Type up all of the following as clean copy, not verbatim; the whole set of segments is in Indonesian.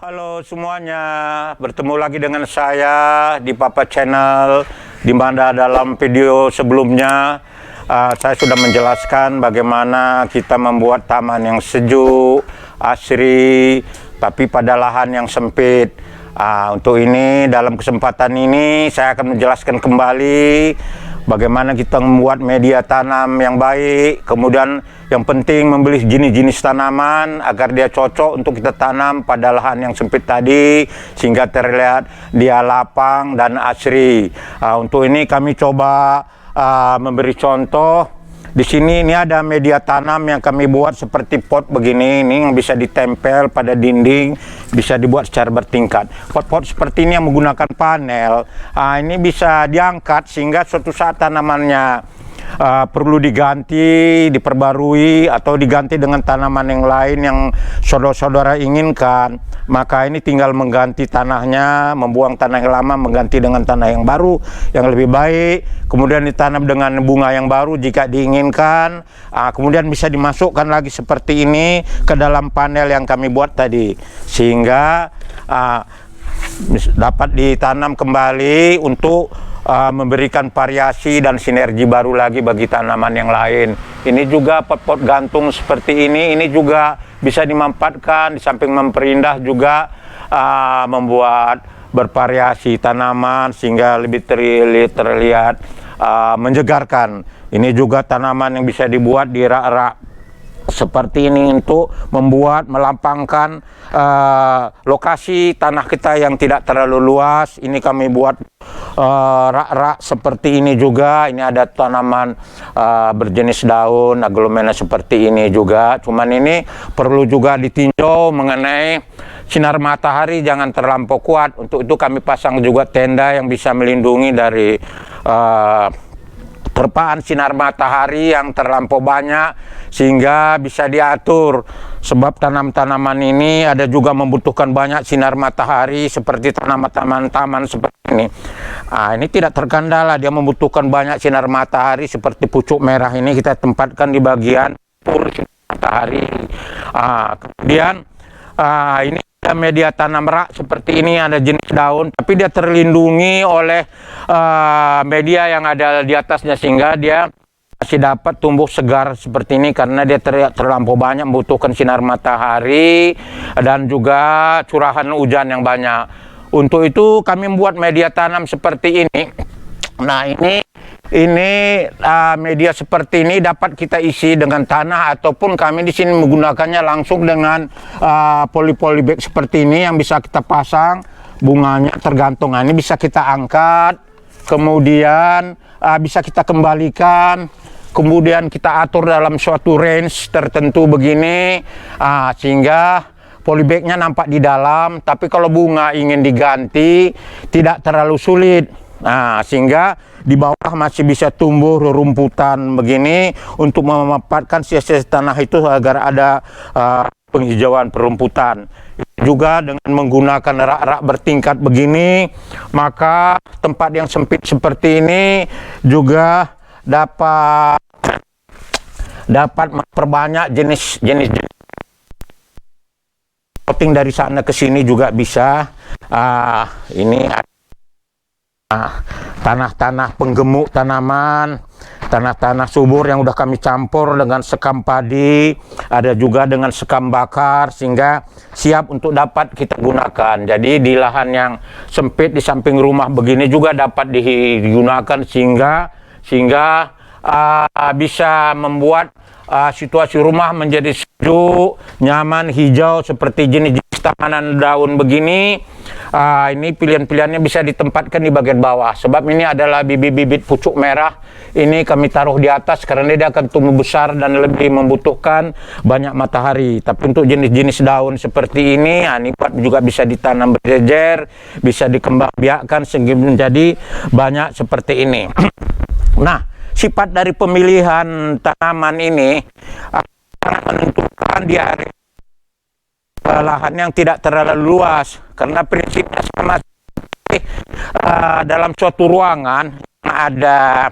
Halo semuanya, bertemu lagi dengan saya di Papa Channel, di mana dalam video sebelumnya saya sudah menjelaskan bagaimana kita membuat taman yang sejuk, asri, tapi pada lahan yang sempit. Untuk ini, dalam kesempatan ini saya akan menjelaskan kembali bagaimana kita membuat media tanam yang baik, kemudian yang penting membeli jenis-jenis tanaman agar dia cocok untuk kita tanam pada lahan yang sempit tadi, sehingga terlihat dia lapang dan asri. Untuk ini kami coba memberi contoh. Di sini ini ada media tanam yang kami buat seperti pot begini, ini yang bisa ditempel pada dinding, bisa dibuat secara bertingkat. Pot-pot seperti ini yang menggunakan panel, ini bisa diangkat sehingga suatu saat tanamannya perlu diganti, diperbarui, atau diganti dengan tanaman yang lain yang saudara-saudara inginkan. Maka ini tinggal mengganti tanahnya, membuang tanah yang lama, mengganti dengan tanah yang baru, yang lebih baik. Kemudian ditanam dengan bunga yang baru jika diinginkan. Kemudian bisa dimasukkan lagi seperti ini ke dalam panel yang kami buat tadi. Sehingga dapat ditanam kembali untuk memberikan variasi dan sinergi baru lagi bagi tanaman yang lain. Ini juga pot-pot gantung seperti ini juga bisa dimanfaatkan, di samping memperindah juga membuat bervariasi tanaman sehingga lebih terlihat menyegarkan. Ini juga tanaman yang bisa dibuat di rak-rak seperti ini untuk melampangkan lokasi tanah kita yang tidak terlalu luas. Ini kami buat rak-rak seperti ini juga. Ini ada tanaman berjenis daun aglomena seperti ini juga. Cuman ini perlu juga ditinjau mengenai sinar matahari jangan terlampau kuat. Untuk itu kami pasang juga tenda yang bisa melindungi dari terpaan sinar matahari yang terlampau banyak, sehingga bisa diatur. Sebab tanaman-tanaman ini ada juga membutuhkan banyak sinar matahari seperti tanaman taman seperti ini. Ini tidak terkendala, dia membutuhkan banyak sinar matahari. Seperti pucuk merah ini kita tempatkan di bagian sinar matahari. Kemudian ini ada media tanam rak seperti ini, ada jenis daun, tapi dia terlindungi oleh media yang ada di atasnya, sehingga dia masih dapat tumbuh segar seperti ini karena dia terlampau banyak membutuhkan sinar matahari dan juga curahan hujan yang banyak. Untuk itu kami membuat media tanam seperti ini. Nah, ini media seperti ini dapat kita isi dengan tanah, ataupun kami di sini menggunakannya langsung dengan poli bag seperti ini yang bisa kita pasang bunganya tergantung. Ini bisa kita angkat, kemudian bisa kita kembalikan, kemudian kita atur dalam suatu range tertentu begini, sehingga polybagnya nampak di dalam. Tapi kalau bunga ingin diganti tidak terlalu sulit. Sehingga di bawah masih bisa tumbuh rerumputan begini untuk memanfaatkan sisa-sisa tanah itu agar ada penghijauan perumputan. Juga dengan menggunakan rak-rak bertingkat begini, maka tempat yang sempit seperti ini juga dapat memperbanyak jenis-jenis potting dari sana ke sini juga bisa. Ini tanah-tanah penggemuk tanaman, tanah-tanah subur yang udah kami campur dengan sekam padi, ada juga dengan sekam bakar, sehingga siap untuk dapat kita gunakan. Jadi di lahan yang sempit di samping rumah begini juga dapat digunakan, sehingga bisa membuat situasi rumah menjadi sejuk, nyaman, hijau seperti jenis-jenis tanaman daun begini. Ini pilihan-pilihannya bisa ditempatkan di bagian bawah. Sebab ini adalah bibit-bibit pucuk merah. Ini kami taruh di atas karena dia akan tumbuh besar dan lebih membutuhkan banyak matahari. Tapi untuk jenis-jenis daun seperti ini, ini juga bisa ditanam berjejer, bisa dikembangbiakkan sehingga menjadi banyak seperti ini. Nah, sifat dari pemilihan tanaman ini menentukan di area lahan yang tidak terlalu luas, karena prinsipnya sama seperti dalam suatu ruangan ada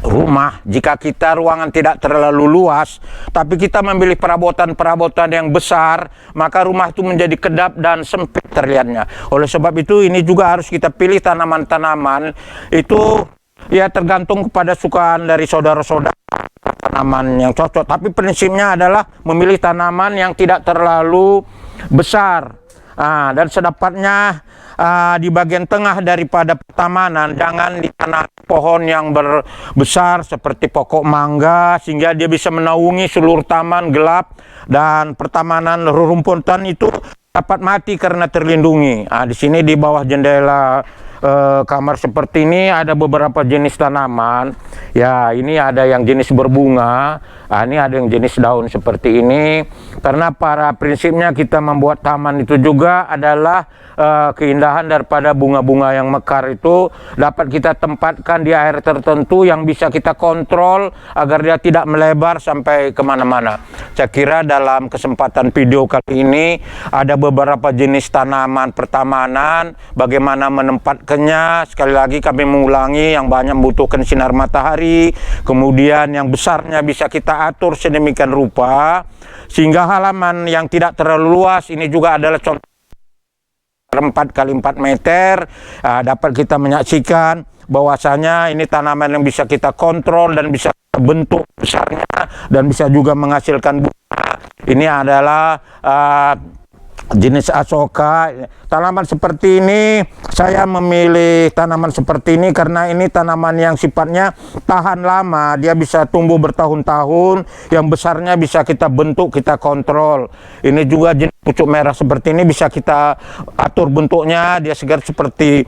rumah rumah, jika kita ruangan tidak terlalu luas, tapi kita memilih perabotan-perabotan yang besar, maka rumah itu menjadi kedap dan sempit terlihatnya. Oleh sebab itu, ini juga harus kita pilih tanaman-tanaman itu ya tergantung kepada sukaan dari saudara-saudara, tanaman yang cocok. Tapi prinsipnya adalah memilih tanaman yang tidak terlalu besar. Dan sedapatnya di bagian tengah daripada pertamanan jangan ditanam pohon yang besar seperti pokok mangga sehingga dia bisa menaungi seluruh taman gelap, dan pertamanan rerumputan itu dapat mati karena terlindungi. Di sini di bawah jendela kamar seperti ini ada beberapa jenis tanaman. Ya, ini ada yang jenis berbunga, ini ada yang jenis daun seperti ini. Karena prinsipnya kita membuat taman itu juga adalah keindahan daripada bunga-bunga yang mekar itu dapat kita tempatkan di air tertentu yang bisa kita kontrol agar dia tidak melebar sampai kemana-mana. Saya kira dalam kesempatan video kali ini ada beberapa jenis tanaman pertamanan, bagaimana menempatkannya. Sekali lagi kami mengulangi, yang banyak membutuhkan sinar matahari, kemudian yang besarnya bisa kita atur sedemikian rupa sehingga halaman yang tidak terlalu luas, ini juga adalah contoh 4 kali 4 meter, dapat kita menyaksikan bahwasanya ini tanaman yang bisa kita kontrol dan bisa bentuk besarnya dan bisa juga menghasilkan bunga. Ini adalah jenis asoka. Tanaman seperti ini, saya memilih tanaman seperti ini karena ini tanaman yang sifatnya tahan lama, dia bisa tumbuh bertahun-tahun, yang besarnya bisa kita bentuk, kita kontrol. Ini juga jenis pucuk merah seperti ini bisa kita atur bentuknya, dia segar seperti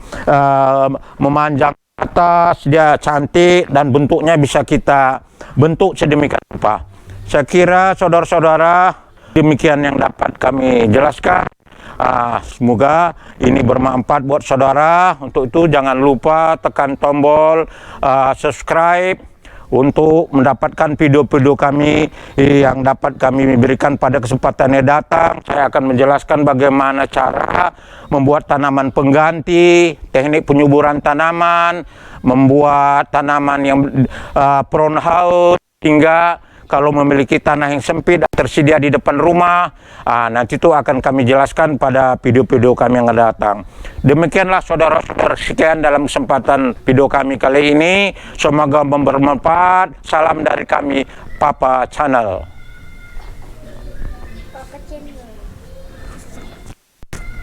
memanjang atas, dia cantik dan bentuknya bisa kita bentuk sedemikian rupa. Saya kira saudara-saudara, demikian yang dapat kami jelaskan. Semoga ini bermanfaat buat saudara. Untuk itu jangan lupa tekan tombol subscribe untuk mendapatkan video-video kami yang dapat kami berikan pada kesempatan yang datang. Saya akan menjelaskan bagaimana cara membuat tanaman pengganti, teknik penyuburan tanaman, membuat tanaman yang prone house, hingga kalau memiliki tanah yang sempit tersedia di depan rumah, nanti itu akan kami jelaskan pada video-video kami yang akan datang. Demikianlah saudara-saudara, sekian dalam kesempatan video kami kali ini. Semoga bermanfaat. Salam dari kami, Papa Channel.